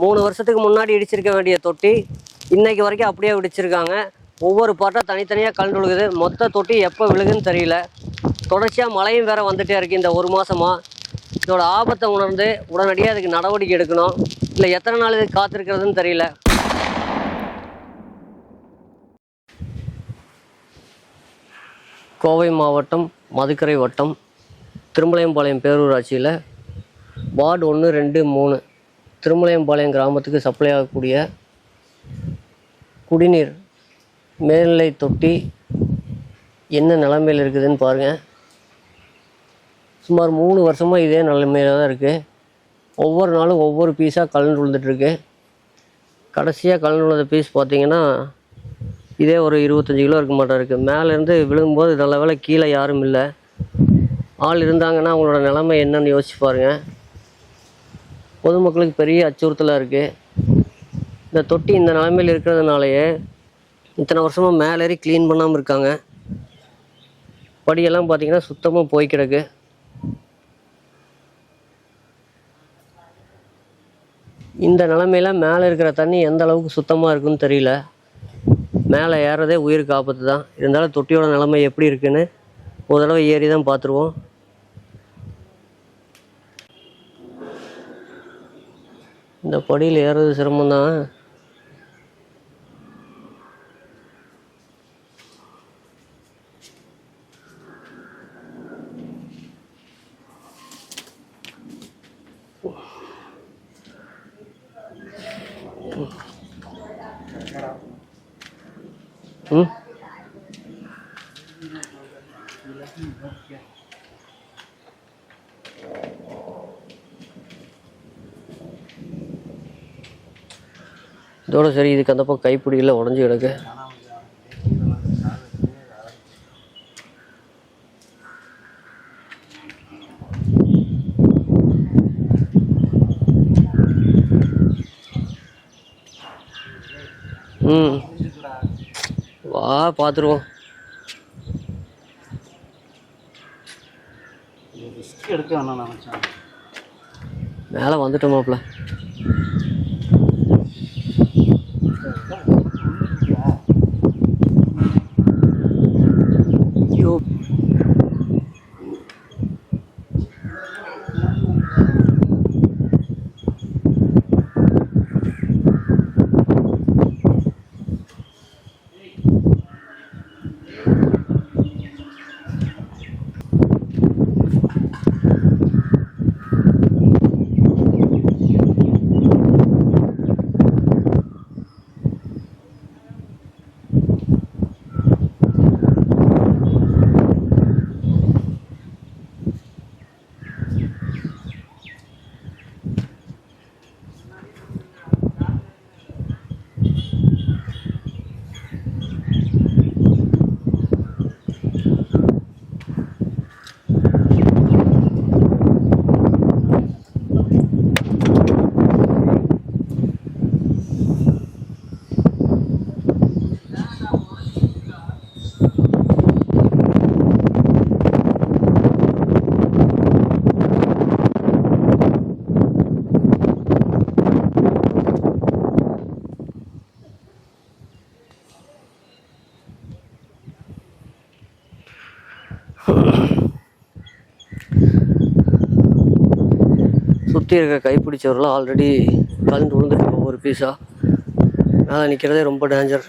3 வருஷத்துக்கு முன்னாடி இடிச்சிருக்க வேண்டிய தொட்டி இன்னைக்கு வரைக்கும் அப்படியே இடிச்சிருக்காங்க. ஒவ்வொரு பாட்டாக தனித்தனியாக கலந்து விழுகுது. மொத்த தொட்டி எப்போ விழுகுன்னு தெரியல. தொடர்ச்சியாக மழையும் வேறு வந்துகிட்டே இருக்குது இந்த 1 மாதமாக. இதோட ஆபத்தை உணர்ந்து உடனடியாக அதுக்கு நடவடிக்கை எடுக்கணும். இல்லை எத்தனை நாள் இது காத்திருக்கிறதுன்னு தெரியல. கோவை மாவட்டம் மதுக்கரை வட்டம் திருமலையம்பாளையம் பேரூராட்சியில் வார்டு 1, 2, 3 திருமலையம்பாளையம் கிராமத்துக்கு சப்ளை ஆகக்கூடிய குடிநீர் மேல்நிலை தொட்டி என்ன நிலைமையில் இருக்குதுன்னு பாருங்கள். சுமார் 3 வருஷமாக இதே நிலைமையில் தான் இருக்குது. ஒவ்வொரு நாளும் ஒவ்வொரு பீஸாக கலந்து விழுந்துட்டுருக்கு. கடைசியாக கலந்து விழுந்த பீஸ் பார்த்திங்கன்னா இதே ஒரு 25 கிலோ இருக்க மாட்டா இருக்குது. மேலேருந்து விழுகும்போது நல்ல வேளை கீழே யாரும் இல்லை. ஆள் இருந்தாங்கன்னா அவங்களோட நிலைமை என்னன்னு யோசிச்சு பாருங்கள். பொதுமக்களுக்கு பெரிய அச்சுறுத்தலாக இருக்குது. இந்த தொட்டி இந்த நிலைமையில் இருக்கிறதுனாலேயே இத்தனை வருஷமாக மேலேறி க்ளீன் பண்ணாமல் இருக்காங்க. படியெல்லாம் பார்த்திங்கன்னா சுத்தமாக போய் கிடக்கு. இந்த நிலமையில் மேலே இருக்கிற தண்ணி எந்த அளவுக்கு சுத்தமாக இருக்குன்னு தெரியல. மேலே ஏறதே உயிருக்கு ஆபத்து தான். இருந்தாலும் தொட்டியோட நிலைமை எப்படி இருக்குன்னு ஒரு தடவை ஏறி தான் பார்த்துருவோம். இந்த படியில் ஏறது சிரமம்தான். இதோட சரி, இதுக்கு அந்த பக்கம் கைப்பிடியில் உடஞ்சி கிடக்கு. வா பார்த்துருவோம். மேலே வந்துட்டோமாப்ல. ஐயோ, சுற்றி இருக்க கைப்பிடிச்சவரெலாம் ஆல்ரெடி கலந்து விழுந்துட்டு ஒவ்வொரு பீஸாக. மேலே நிற்கிறதே ரொம்ப டேஞ்சர்.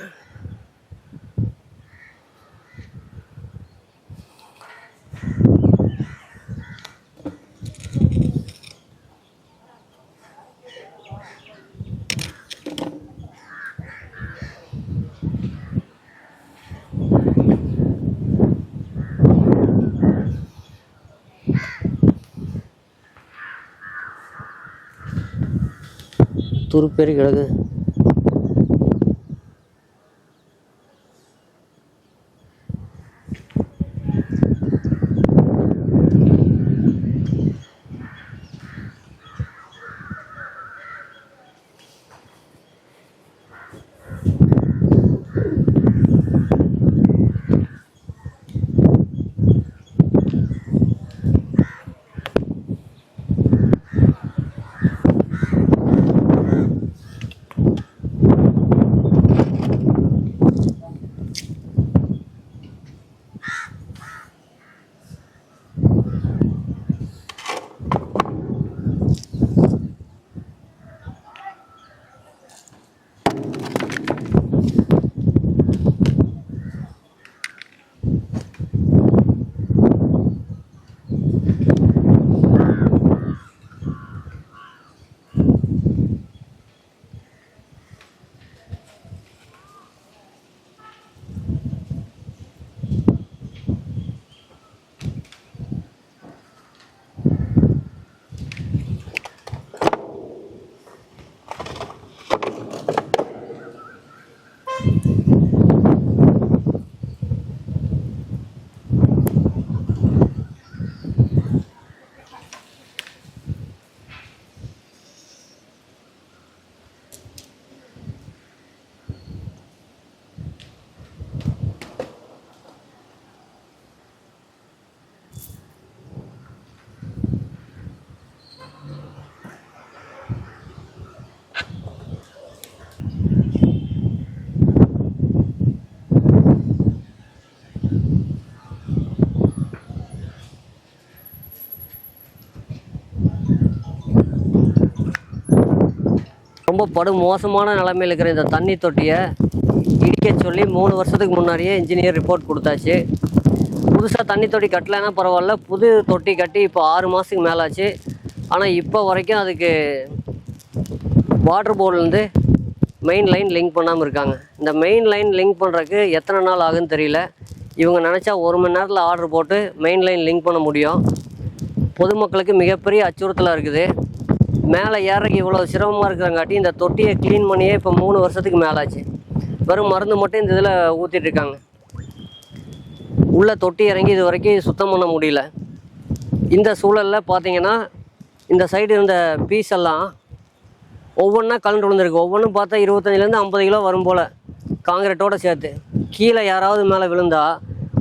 துருப்பேறி கிடக்கு. ரொம்ப மோசமான நிலைமையில் இருக்கிற இந்த தண்ணி தொட்டியை இடிக்க சொல்லி 3 வருஷத்துக்கு முன்னாடியே இன்ஜினியர் ரிப்போர்ட் கொடுத்தாச்சு. புதுசாக தண்ணி தொட்டி கட்டலைன்னா பரவாயில்ல, புது தொட்டி கட்டி இப்போ 6 மாதத்துக்கு மேலே ஆச்சு. ஆனால் இப்போ வரைக்கும் அதுக்கு வாட்டர் போர்ட்லேருந்து மெயின் லைன் லிங்க் பண்ணாமல் இருக்காங்க. இந்த மெயின் லைன் லிங்க் பண்ணுறதுக்கு எத்தனை நாள் ஆகுன்னு தெரியல. இவங்க நினச்சா 1 மணி நேரத்தில் ஆர்டர் போட்டு மெயின் லைன் லிங்க் பண்ண முடியும். பொதுமக்களுக்கு மிகப்பெரிய அச்சுறுத்தலாக இருக்குது. மேலே ஏறக்கு இவ்வளோ சிரமமாக இருக்கிறங்காட்டி இந்த தொட்டியை க்ளீன் பண்ணியே இப்போ 3 வருஷத்துக்கு மேலே ஆச்சு. வெறும் மருந்து மட்டும் இந்த இதில் ஊற்றிட்டுருக்காங்க. உள்ளே தொட்டி இறங்கி இது வரைக்கும் சுத்தம் பண்ண முடியல. இந்த சூழலில் பார்த்தீங்கன்னா இந்த சைடு இருந்த பீஸ் எல்லாம் ஒவ்வொன்றா கலந்து விழுந்திருக்கு. ஒவ்வொன்றும் பார்த்தா 25லேருந்து 50 கிலோ வரும் போல், காங்கிரீட்டோடு சேர்த்து. கீழே யாராவது மேலே விழுந்தால்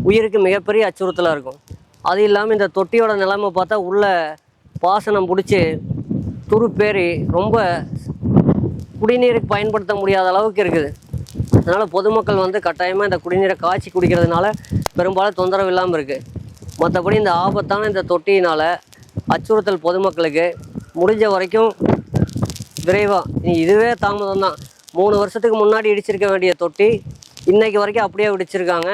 உயிருக்கு மிகப்பெரிய அச்சுறுத்தலாக இருக்கும். அது இல்லாமல் இந்த தொட்டியோட நிலைமை பார்த்தா உள்ளே பாசனம் பிடிச்சி துருப்பேறி ரொம்ப குடிநீருக்கு பயன்படுத்த முடியாத அளவுக்கு இருக்குது. அதனால் பொதுமக்கள் வந்து கட்டாயமாக இந்த குடிநீரை காய்ச்சி குடிக்கிறதுனால பெரும்பாலும் தொந்தரவு இல்லாமல் இருக்குது. மற்றபடி இந்த ஆபத்தான இந்த தொட்டியினால் அச்சுறுத்தல் பொதுமக்களுக்கு முடிஞ்ச வரைக்கும் விரைவாக, இதுவே தாமதம் தான். 3 வருஷத்துக்கு முன்னாடி இடிச்சிருக்க வேண்டிய தொட்டி இன்றைக்கு வரைக்கும் அப்படியே இடிச்சிருக்காங்க.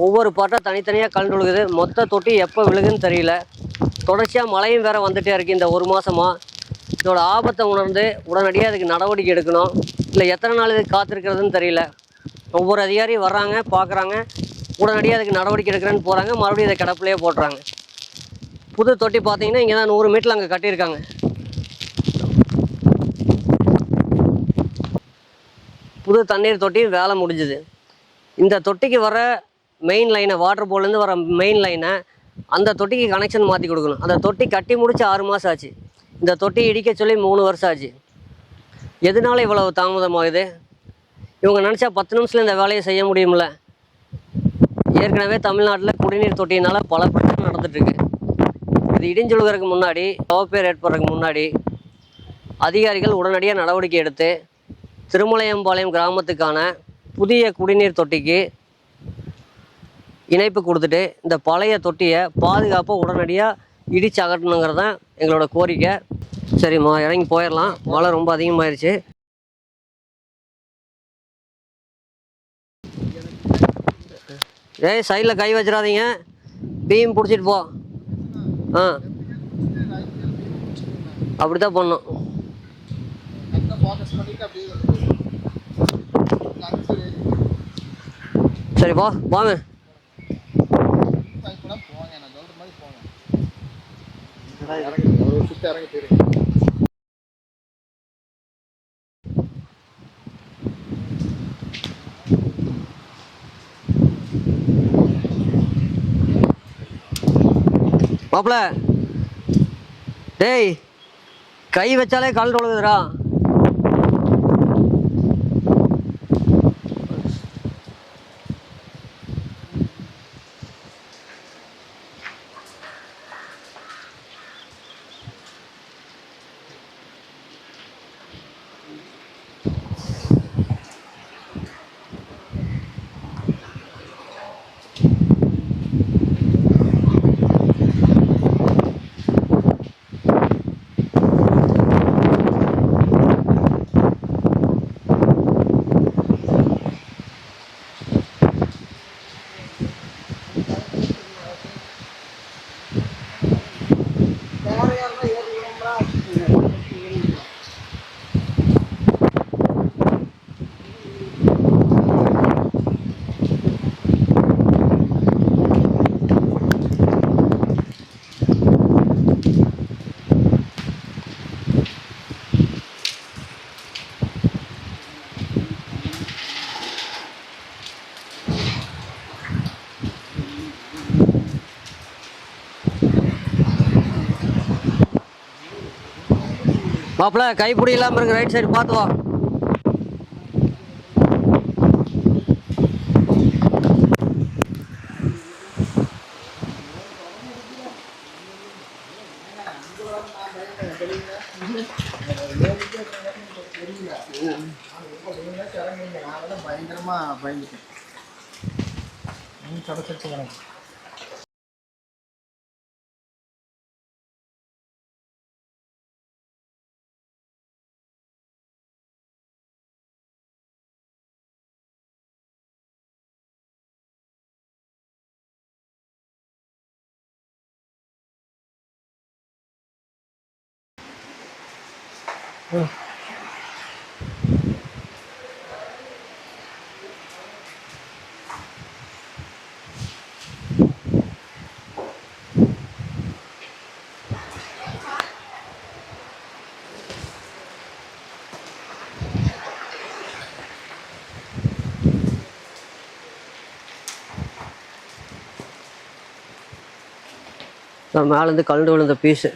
ஒவ்வொரு பாட்டாக தனித்தனியாக கலந்து விழுகுது. மொத்த தொட்டி எப்போ விழுகுன்னு தெரியல. தொடர்ச்சியாக மழையும் வேறு வந்துகிட்டே இருக்குது இந்த 1 மாதமாக. இதோட ஆபத்தை உணர்ந்து உடனடியாக அதுக்கு நடவடிக்கை எடுக்கணும். இல்லை எத்தனை நாள் இதுக்கு காத்திருக்கிறதுன்னு தெரியல. ஒவ்வொரு அதிகாரியும் வர்றாங்க, பார்க்குறாங்க, உடனடியாக அதுக்கு நடவடிக்கை எடுக்கிறேன்னு போகிறாங்க, மறுபடியும் இதை கிடப்பிலேயே போடுறாங்க. புது தொட்டி பார்த்தீங்கன்னா இங்கே தான் 100 மீட்டரில் அங்கே கட்டியிருக்காங்க. புது தண்ணீர் தொட்டி வேலை முடிஞ்சுது. இந்த தொட்டிக்கு வர மெயின் லைனை, வாட்டர் போர்ட்லேருந்து வர மெயின் லைனை அந்த தொட்டிக்கு கனெக்ஷன் மாற்றி கொடுக்கணும். அந்த தொட்டி கட்டி முடிச்சு 6 மாதம் ஆச்சு. இந்த தொட்டி இடிக்க சொல்லி 3 வருஷம் ஆச்சு. எதனால இவ்வளவு தாமதமாகுது? இவங்க நினச்சா 10 நிமிஷத்தில் இந்த வேலையை செய்ய முடியுமில்ல. ஏற்கனவே தமிழ்நாட்டில் குடிநீர் தொட்டியினால் பல பிரச்சனை நடந்துகிட்ருக்கு. இது இடிஞ்சொழுகிறதுக்கு முன்னாடி, பேர் ஏற்படுறதுக்கு முன்னாடி அதிகாரிகள் உடனடியாக நடவடிக்கை எடுத்து திருமலையம்பாளையம் கிராமத்துக்கான புதிய குடிநீர் தொட்டிக்கு இணைப்பு கொடுத்துட்டு இந்த பழைய தொட்டியை பாதுகாப்பாக உடனடியாக இடித்து அகற்றணுங்கிறது தான் எங்களோட கோரிக்கை. சரிம்மா, இறங்கி போயிடலாம். மழை ரொம்ப அதிகமாகிடுச்சு. சைடில் கை வச்சிடாதீங்க, பீம் பிடிச்சிட்டு போ. அப்படி தான் பண்ணணும். சரி போ, வாங்க. மாப்பிள்ள, டேய், கை வச்சாலே கால் தொழுகுதுடா. மாப்பிள்ள, கைப்பிடி இல்லாமல் இருக்கு. ரைட் சைடு பார்த்து வா. பயங்கரமா பயந்துட்டேன். கிடைச்சிருச்சு. மேலேருந்து கலந்து விழுந்த பீஸு